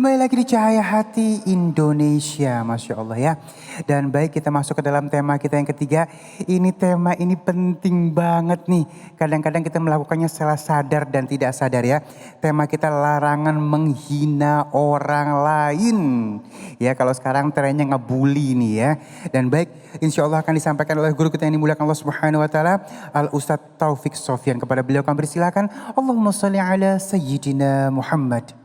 Kembali lagi di Cahaya Hati Indonesia, Masya Allah ya. Dan baik, kita masuk ke dalam tema kita yang ketiga. Tema ini penting banget nih. Kadang-kadang kita melakukannya secara sadar dan tidak sadar ya. Tema kita larangan menghina orang lain. Ya, kalau sekarang trennya ngebully nih ya. Dan baik, insya Allah akan disampaikan oleh guru kita yang dimuliakan Allah Subhanahu Wa Taala, Al Ustadz Taufik Sofyan. Kepada beliau kami persilakan. Allahumma sholli ala Sayyidina Muhammad.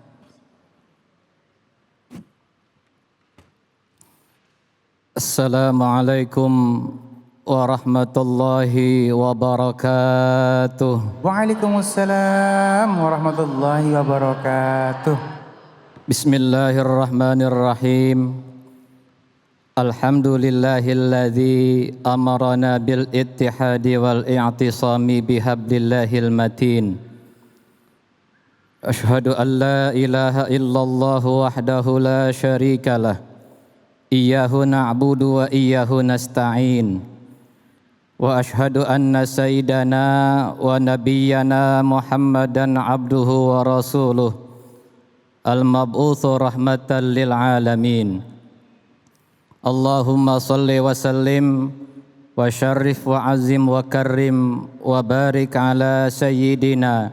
Assalamualaikum warahmatullahi wabarakatuh. Waalaikumsalam warahmatullahi wabarakatuh. Bismillahirrahmanirrahim. Alhamdulillahilladzi amarana bil ittihadi wal i'tisami bihablillahil matin. Ashhadu an la ilaha illallah wahdahu la syarikalah. Iyyahu na'budu wa iyyahu nasta'in. Wa ashhadu anna sayyidana wa nabiyyana Muhammadan abduhu wa rasuluh al-mab'utsu rahmatan lil alamin. Allahumma salli wa sallim wa syarrif wa azim wa karrim wa barik ala sayyidina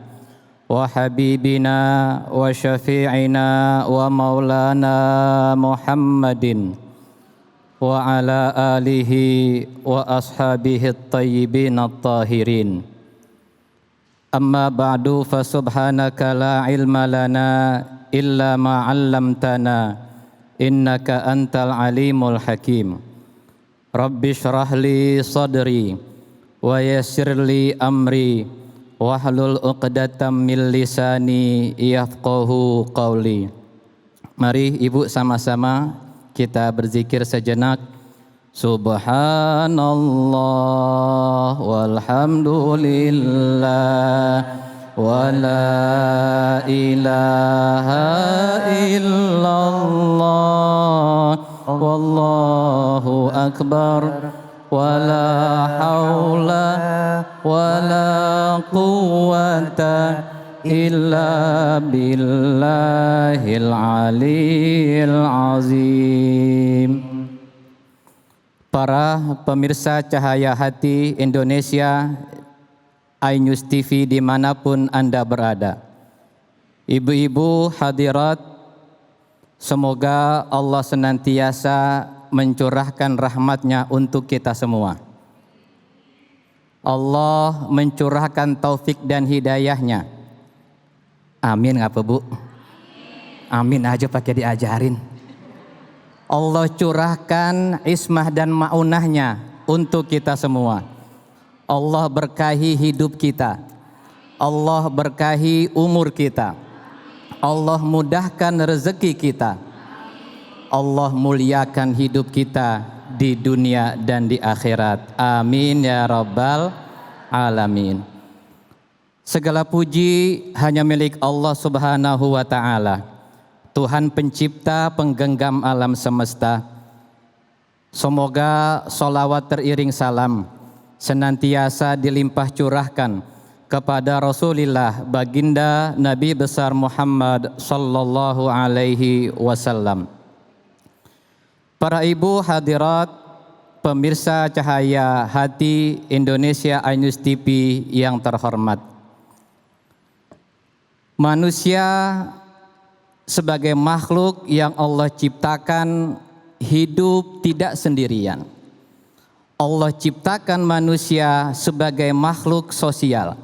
wa habibina wa syafi'ina wa maulana Muhammadin wa ala alihi wa ashabihi at-tayyibin at-tahirin. Amma ba'du, fa subhanaka la ilma lana illa ma 'allamtana innaka antal alimul hakim. Rabbi shrah li sadri wa yassir li amri wahlul 'uqdatam min lisani yafqahu qawli. Mari ibu sama-sama kita berzikir sejenak. Subhanallah walhamdulillah wa la ilaha illallah wallahu akbar wa la hawla wa la quwwata illa billahil aliyil azim. Para pemirsa Cahaya Hati Indonesia, iNews TV dimanapun Anda berada, ibu-ibu hadirat, semoga Allah senantiasa mencurahkan rahmat-Nya untuk kita semua. Allah mencurahkan taufik dan hidayah-Nya. Amin ngapa bu? Amin aja pakai diajarin. Allah curahkan ismah dan ma'unahnya untuk kita semua. Allah berkahi hidup kita. Allah berkahi umur kita. Allah mudahkan rezeki kita. Allah muliakan hidup kita di dunia dan di akhirat. Amin ya rabbal alamin. Segala puji hanya milik Allah Subhanahu wa Ta'ala, Tuhan pencipta penggenggam alam semesta. Semoga sholawat teriring salam senantiasa dilimpah curahkan kepada Rasulullah baginda Nabi besar Muhammad sallallahu alaihi wasallam. Para ibu hadirat, pemirsa Cahaya Hati Indonesia iNews TV yang terhormat. Manusia sebagai makhluk yang Allah ciptakan hidup tidak sendirian. Allah ciptakan manusia sebagai makhluk sosial,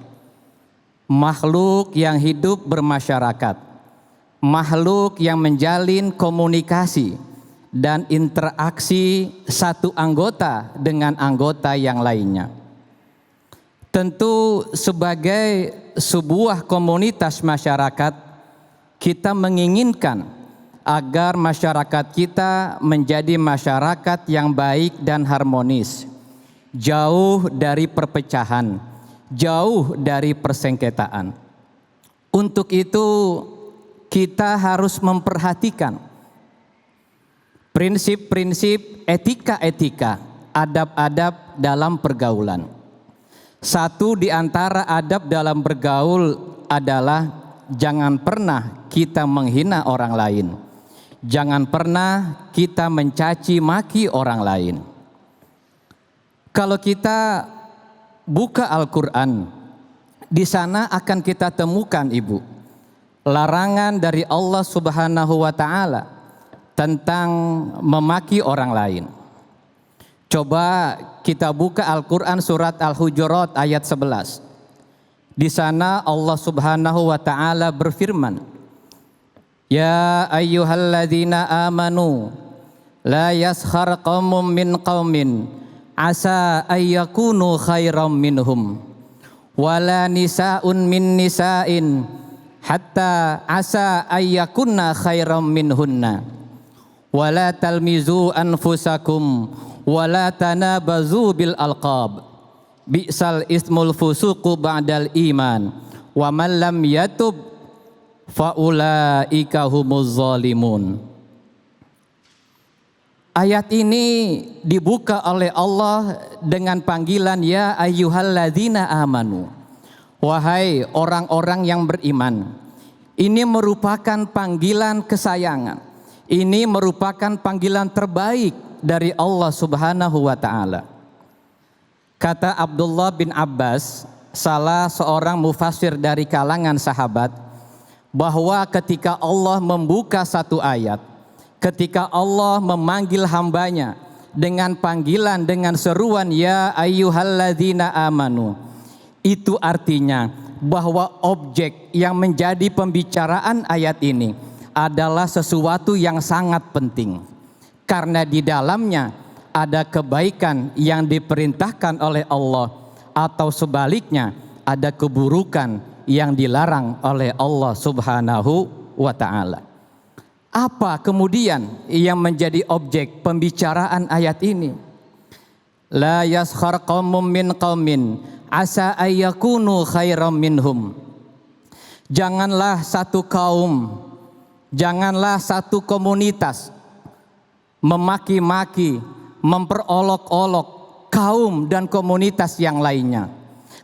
makhluk yang hidup bermasyarakat, makhluk yang menjalin komunikasi dan interaksi satu anggota dengan anggota yang lainnya. Tentu sebagai sebuah komunitas masyarakat, kita menginginkan agar masyarakat kita menjadi masyarakat yang baik dan harmonis, jauh dari perpecahan, jauh dari persengketaan. Untuk itu kita harus memperhatikan prinsip-prinsip etika-etika, adab-adab dalam pergaulan. Satu di antara adab dalam bergaul adalah jangan pernah kita menghina orang lain. Jangan pernah kita mencaci maki orang lain. Kalau kita buka Al-Quran, di sana akan kita temukan Ibu, larangan dari Allah Subhanahu wa Ta'ala tentang memaki orang lain. Coba kita buka Al-Quran surat Al-Hujurat ayat 11. Di sana Allah Subhanahu wa Ta'ala berfirman, Ya ayyuhalladzina amanu la yaskhar qaumun min qaumin asa ayyakunu khairam minhum wala nisa'un min nisa'in hatta asa ayyakunna khairam minhunna wala talmizu anfusakum wala tanabazu bil alqab bi'sal ismul fusuqu ba'dal iman wa man lam yatub faulaika humuz zalimun. Ayat ini dibuka oleh Allah dengan panggilan ya ayyuhalladzina amanu. Wahai orang-orang yang beriman. Ini merupakan panggilan kesayangan. Ini merupakan panggilan terbaik dari Allah Subhanahu wa Ta'ala. Kata Abdullah bin Abbas, salah seorang mufassir dari kalangan sahabat, bahwa ketika Allah membuka satu ayat, ketika Allah memanggil hambanya dengan panggilan, dengan seruan ya ayyuhalladzina amanu, itu artinya bahwa objek yang menjadi pembicaraan ayat ini adalah sesuatu yang sangat penting, karena di dalamnya ada kebaikan yang diperintahkan oleh Allah, atau sebaliknya ada keburukan yang dilarang oleh Allah Subhanahu wa Ta'ala. Apa kemudian yang menjadi objek pembicaraan ayat ini? La yaskhar qaumun min qaumin asa ayyakunu khairam minhum. Janganlah satu kaum, janganlah satu komunitas memaki-maki, memperolok-olok kaum dan komunitas yang lainnya.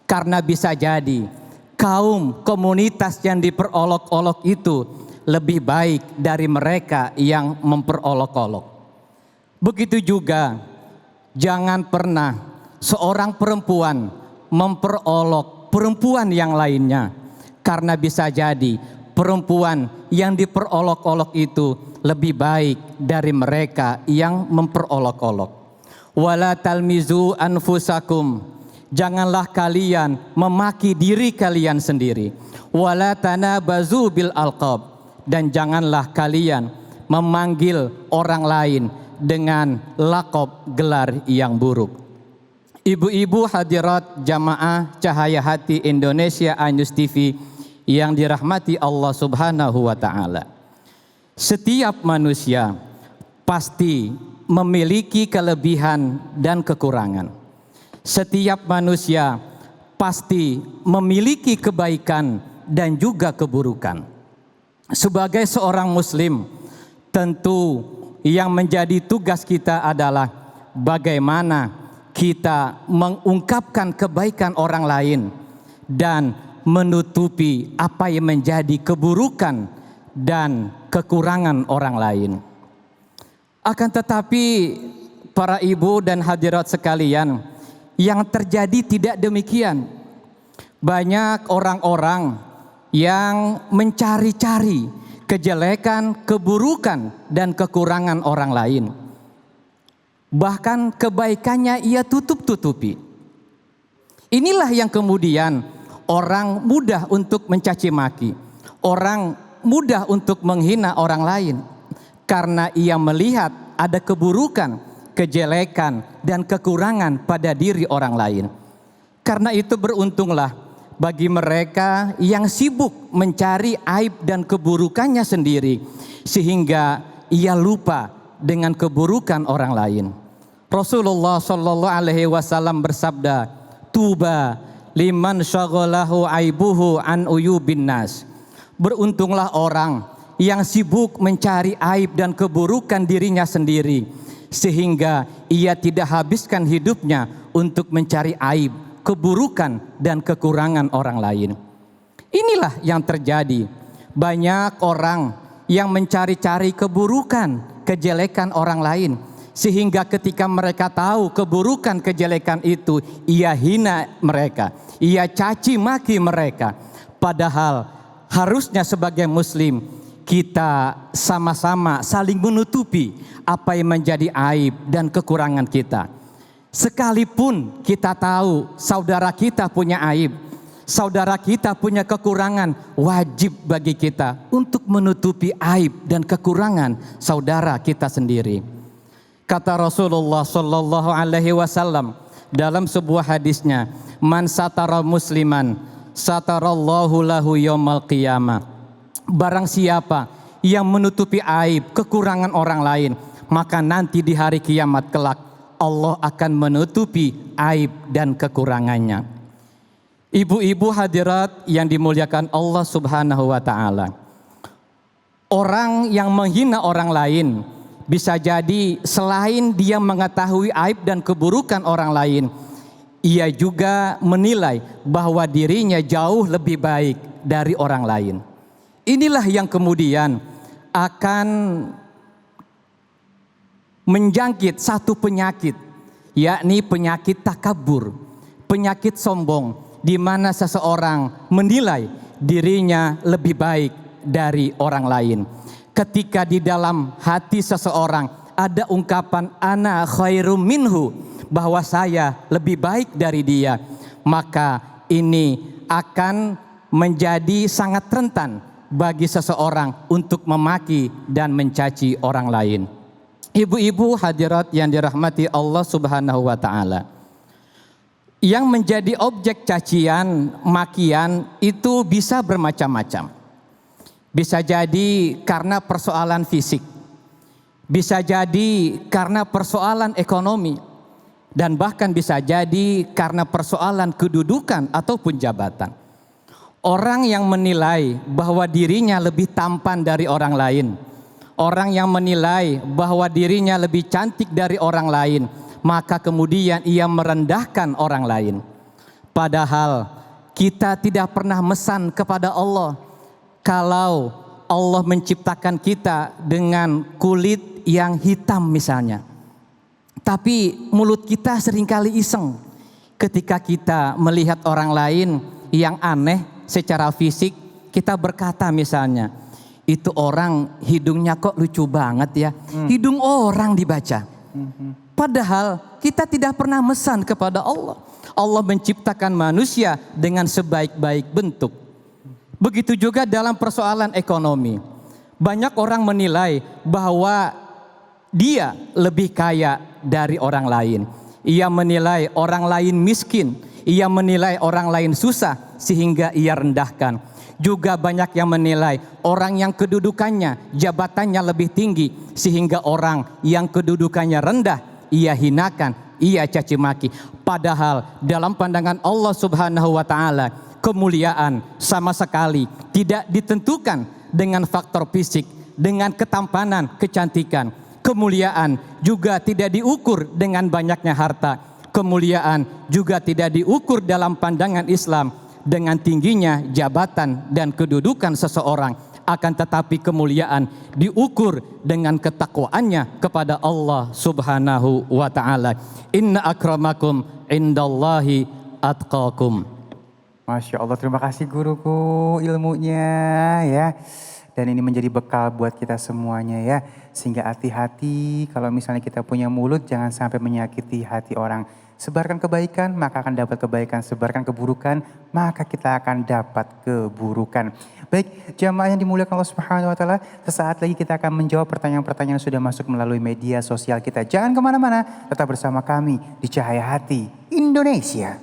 Karena bisa jadi kaum komunitas yang diperolok-olok itu lebih baik dari mereka yang memperolok-olok. Begitu juga jangan pernah seorang perempuan memperolok perempuan yang lainnya, karena bisa jadi perempuan yang diperolok-olok itu lebih baik dari mereka yang memperolok-olok. Wala talmizu anfusakum. Janganlah kalian memaki diri kalian sendiri. Wala tanabazu bil alqab. Dan janganlah kalian memanggil orang lain dengan lakop gelar yang buruk. Ibu-ibu hadirat jamaah Cahaya Hati Indonesia Anyus TV yang dirahmati Allah Subhanahu wa Ta'ala. Setiap manusia pasti memiliki kelebihan dan kekurangan. Setiap manusia pasti memiliki kebaikan dan juga keburukan. Sebagai seorang muslim, tentu yang menjadi tugas kita adalah bagaimana kita mengungkapkan kebaikan orang lain dan menutupi apa yang menjadi keburukan dan kekurangan orang lain. Akan tetapi para ibu dan hadirat sekalian, yang terjadi tidak demikian. Banyak orang-orang yang mencari-cari kejelekan, keburukan, dan kekurangan orang lain. Bahkan kebaikannya ia tutup-tutupi. Inilah yang kemudian orang mudah untuk mencaci maki. Orang mudah untuk menghina orang lain. Karena ia melihat ada keburukan, kejelekan, dan kekurangan pada diri orang lain. Karena itu beruntunglah bagi mereka yang sibuk mencari aib dan keburukannya sendiri, sehingga ia lupa dengan keburukan orang lain. Rasulullah Shallallahu Alaihi Wasallam bersabda, "Tuba liman syaghalahu aibuhu an uyubin nas." Beruntunglah orang yang sibuk mencari aib dan keburukan dirinya sendiri, sehingga ia tidak habiskan hidupnya untuk mencari aib, keburukan, dan kekurangan orang lain. Inilah yang terjadi. Banyak orang yang mencari-cari keburukan, kejelekan orang lain. Sehingga ketika mereka tahu keburukan, kejelekan itu, ia hina mereka, ia caci maki mereka. Padahal harusnya sebagai muslim kita sama-sama saling menutupi apa yang menjadi aib dan kekurangan kita. Sekalipun kita tahu saudara kita punya aib, saudara kita punya kekurangan, wajib bagi kita untuk menutupi aib dan kekurangan saudara kita sendiri. Kata Rasulullah sallallahu alaihi wasallam dalam sebuah hadisnya, "Man satara musliman, satarallahu lahu yaumal qiyamah." Barang siapa yang menutupi aib, kekurangan orang lain, maka nanti di hari kiamat kelak Allah akan menutupi aib dan kekurangannya. Ibu-ibu hadirat yang dimuliakan Allah Subhanahu wa taala. Orang yang menghina orang lain bisa jadi selain dia mengetahui aib dan keburukan orang lain, ia juga menilai bahwa dirinya jauh lebih baik dari orang lain. Inilah yang kemudian akan menjangkit satu penyakit, yakni penyakit takabur, penyakit sombong, di mana seseorang menilai dirinya lebih baik dari orang lain. Ketika di dalam hati seseorang ada ungkapan ana khairum minhu, bahwa saya lebih baik dari dia, maka ini akan menjadi sangat rentan bagi seseorang untuk memaki dan mencaci orang lain. Ibu-ibu hadirat yang dirahmati Allah Subhanahu wa taala. Yang menjadi objek cacian, makian itu bisa bermacam-macam. Bisa jadi karena persoalan fisik, bisa jadi karena persoalan ekonomi, dan bahkan bisa jadi karena persoalan kedudukan ataupun jabatan. Orang yang menilai bahwa dirinya lebih tampan dari orang lain, orang yang menilai bahwa dirinya lebih cantik dari orang lain, maka kemudian ia merendahkan orang lain. Padahal kita tidak pernah mesan kepada Allah. Kalau Allah menciptakan kita dengan kulit yang hitam misalnya, tapi mulut kita seringkali iseng ketika kita melihat orang lain yang aneh secara fisik, kita berkata misalnya, itu orang hidungnya kok lucu banget ya, hidung orang dibaca. Padahal kita tidak pernah mesan kepada Allah. Allah menciptakan manusia dengan sebaik-baik bentuk. Begitu juga dalam persoalan ekonomi. Banyak orang menilai bahwa dia lebih kaya dari orang lain. Ia menilai orang lain miskin. Ia menilai orang lain susah sehingga ia rendahkan. Juga banyak yang menilai orang yang kedudukannya, jabatannya lebih tinggi sehingga orang yang kedudukannya rendah ia hinakan, ia caci maki. Padahal dalam pandangan Allah Subhanahu wa taala, kemuliaan sama sekali tidak ditentukan dengan faktor fisik, dengan ketampanan, kecantikan. Kemuliaan juga tidak diukur dengan banyaknya harta. Kemuliaan juga tidak diukur dalam pandangan Islam dengan tingginya jabatan dan kedudukan seseorang. Akan tetapi kemuliaan diukur dengan ketakwaannya kepada Allah Subhanahu wa ta'ala. Inna akramakum indallahi atqakum. Masya Allah, terima kasih guruku ilmunya ya. Dan ini menjadi bekal buat kita semuanya ya. Sehingga hati-hati kalau misalnya kita punya mulut, jangan sampai menyakiti hati orang. Sebarkan kebaikan, maka akan dapat kebaikan. Sebarkan keburukan, maka kita akan dapat keburukan. Baik, jamaah yang dimuliakan Allah Subhanahu wa taala, sesaat lagi kita akan menjawab pertanyaan-pertanyaan yang sudah masuk melalui media sosial kita. Jangan kemana-mana, tetap bersama kami di Cahaya Hati Indonesia.